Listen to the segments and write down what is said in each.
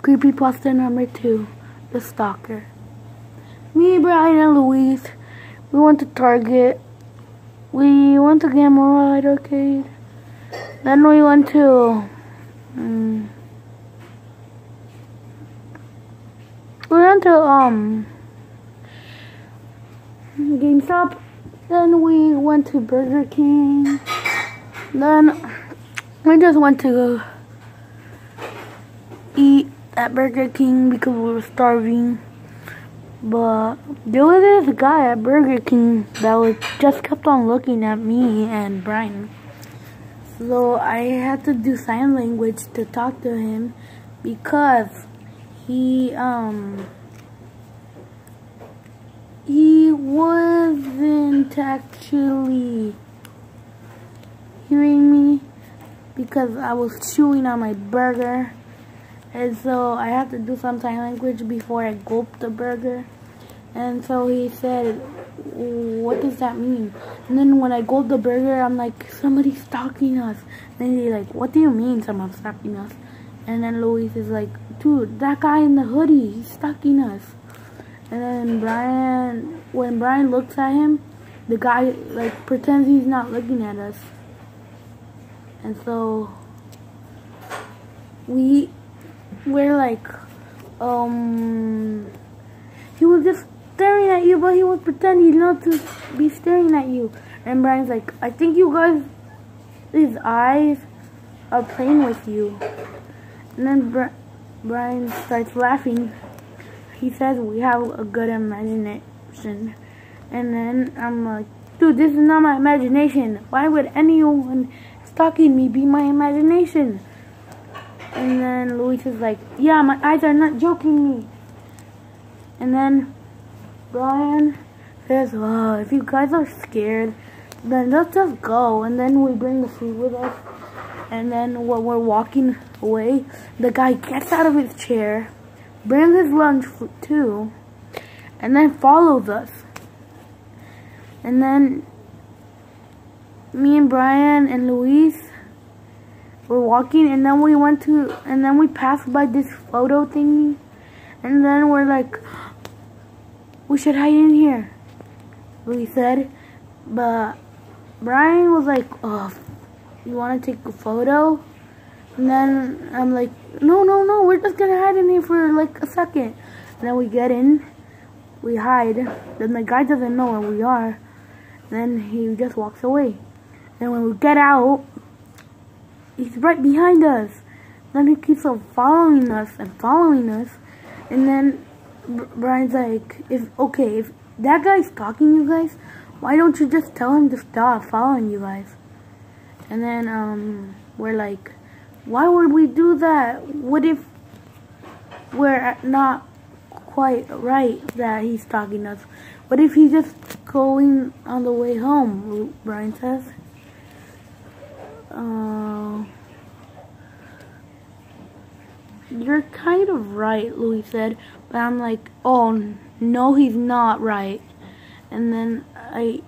Creepypasta number 2, the stalker. Me, Brian, and Louise, we went to Target. We went to Gamma Ride Arcade. Then we went to GameStop. Then we went to Burger King. Then we just went to eat at Burger King because we were starving. But there was this guy at Burger King that was just kept on looking at me and Brian. So I had to do sign language to talk to him because he wasn't actually hearing me because I was chewing on my burger. And so I had to do some sign language before I gulped the burger. And so he said, what does that mean? And then when I gulped the burger, I'm like, somebody's stalking us. And he's like, what do you mean someone's stalking us? And then Luis is like, dude, that guy in the hoodie, he's stalking us. And then when Brian looks at him, the guy like pretends he's not looking at us. And so we're like, he was just staring at you, but he was pretending not to be staring at you. And Brian's like, I think you guys, his eyes are playing with you. And then Brian starts laughing. He says we have a good imagination. And then I'm like, dude, this is not my imagination. Why would anyone stalking me be my imagination? And then Luis is like, yeah, my eyes are not joking me. And then Brian says, well, if you guys are scared, then let's just go. And then we bring the food with us. And then when we're walking away, the guy gets out of his chair, brings his lunch too, and then follows us. And then me and Brian and Luis were walking, and then we passed by this photo thingy, and then we're like, we should hide in here, we said. But Brian was like, oh, you want to take a photo? And then I'm like, no, we're just gonna hide in here for like a second. And then we get in, we hide, then the guy doesn't know where we are, then he just walks away. And when we get out, he's right behind us. Then he keeps on following us. And then Brian's like, if that guy's stalking you guys, why don't you just tell him to stop following you guys? And then we're like, why would we do that? What if we're not quite right that he's stalking us? What if he's just going on the way home? Brian says. You're kind of right, Louis said, but I'm like, oh, no, he's not right. And then I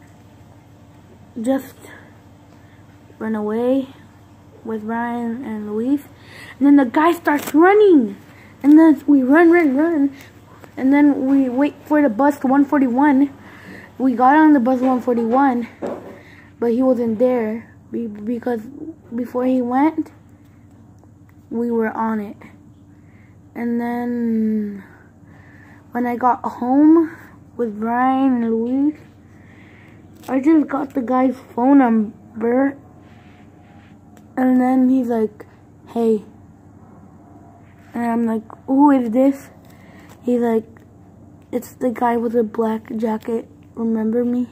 just run away with Brian and Louis, and then the guy starts running, and then we run, and then we wait for the bus to 141. We got on the bus 141, but he wasn't there because before he went, we were on it. And then when I got home with Brian and Louise, I just got the guy's phone number. And then he's like, hey. And I'm like, who is this? He's like, it's the guy with the black jacket. Remember me?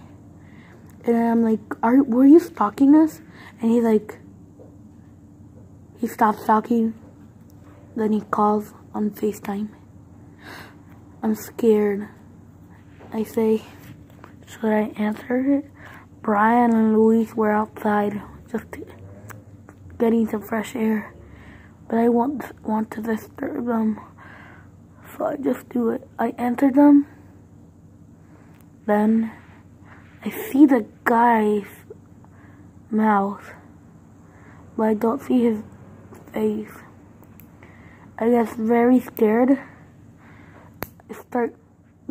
And I'm like, were you stalking us? And he's like, he stops stalking. Then he calls on FaceTime. I'm scared. I say, should I answer it? Brian and Luis were outside just getting some fresh air, but I won't want to disturb them, so I just do it. I answered them. Then I see the guy's mouth, but I don't see his face. I get very scared. I start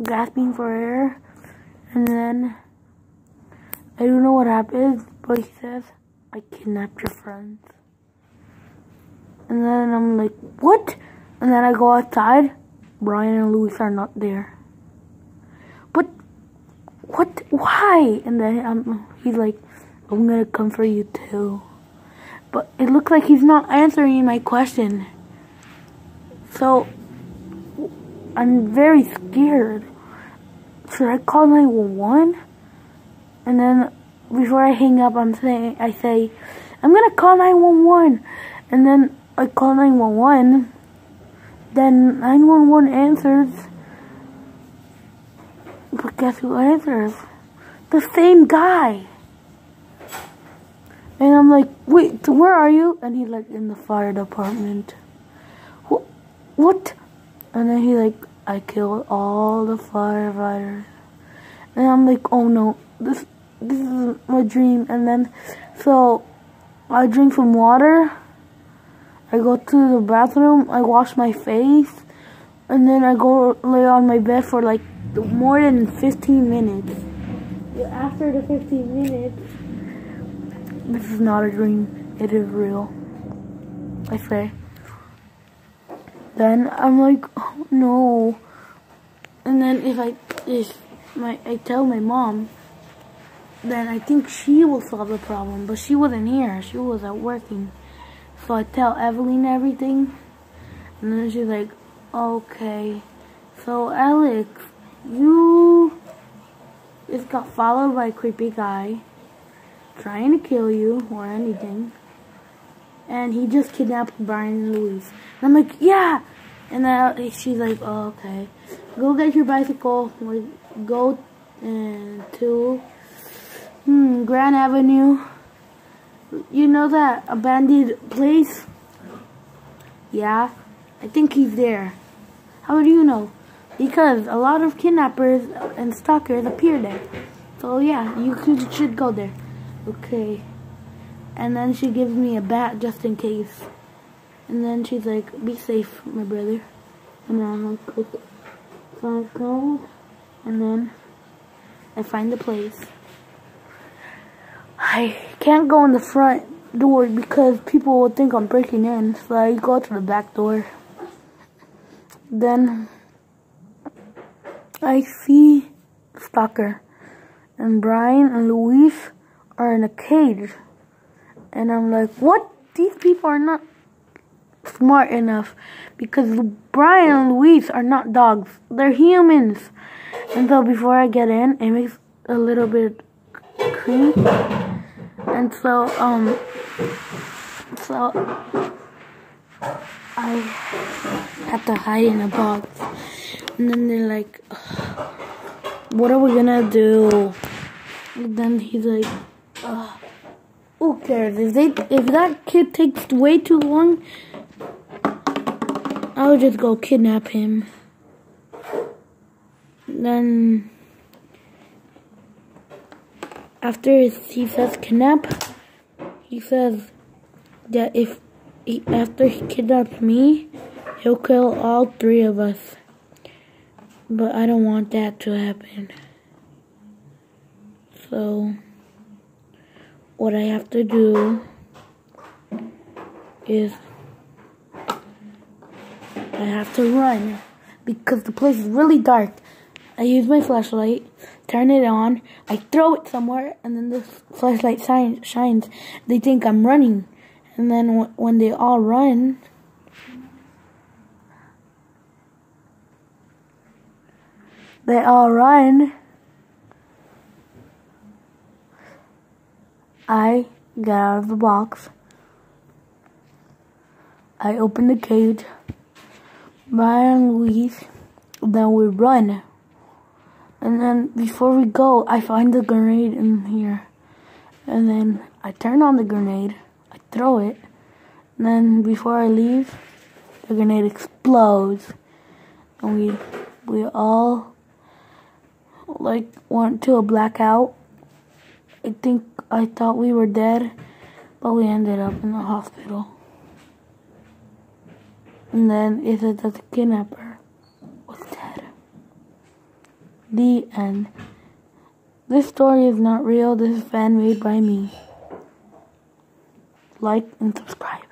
gasping for air, and then I don't know what happens, but he says, I kidnapped your friends. And then I'm like, what? And then I go outside. Brian and Luis are not there. But, what? Why? And then he's like, I'm gonna come for you too. But it looks like he's not answering my question. So, I'm very scared. Should I call 911? And then before I hang up, I say, I'm gonna call 911. And then I call 911. Then 911 answers. But guess who answers? The same guy. And I'm like, wait, so where are you? And he's like, in the fire department. What? And then he's like, I killed all the firefighters. And I'm like, oh no, this is my dream. And then, so I drink some water. I go to the bathroom. I wash my face. And then I go lay on my bed for like more than 15 minutes. After the 15 minutes, this is not a dream. It is real. I say. Then I'm like, oh no. And then if I tell my mom, then I think she will solve the problem. But she wasn't here. She was out working. So I tell Evelyn everything. And then she's like, okay. So Alex, you just got followed by a creepy guy trying to kill you or anything. And he just kidnapped Brian and Luis. And I'm like, yeah. And then she's like, oh, okay. Go get your bicycle. Go to Grand Avenue. You know that abandoned place? Yeah. I think he's there. How do you know? Because a lot of kidnappers and stalkers appear there. So yeah, you should go there. Okay. And then she gives me a bat just in case. And then she's like, be safe, my brother. And then I'm like, okay. So I go, and then I find the place. I can't go in the front door because people will think I'm breaking in. So I go to the back door. Then I see Stalker. And Brian and Luis are in a cage. And I'm like, what? These people are not smart enough. Because Brian and Luis are not dogs. They're humans. And so before I get in, it makes a little bit creep. And so I have to hide in a box. And then they're like, what are we gonna do? And then he's like, who cares? If that kid takes way too long, I'll just go kidnap him. Then after he says kidnap, he says that after he kidnaps me, he'll kill all three of us. But I don't want that to happen. So what I have to do is I have to run because the place is really dark. I use my flashlight, turn it on, I throw it somewhere, and then the flashlight shines. They think I'm running. And then when they all run, I get out of the box. I open the cage. Brian and Luis, then we run. And then before we go, I find the grenade in here. And then I turn on the grenade. I throw it. And then before I leave, the grenade explodes. And we all like went to a blackout. I thought we were dead, but we ended up in the hospital. And then it said that the kidnapper was dead. The end. This story is not real. This is fan made by me. Like and subscribe.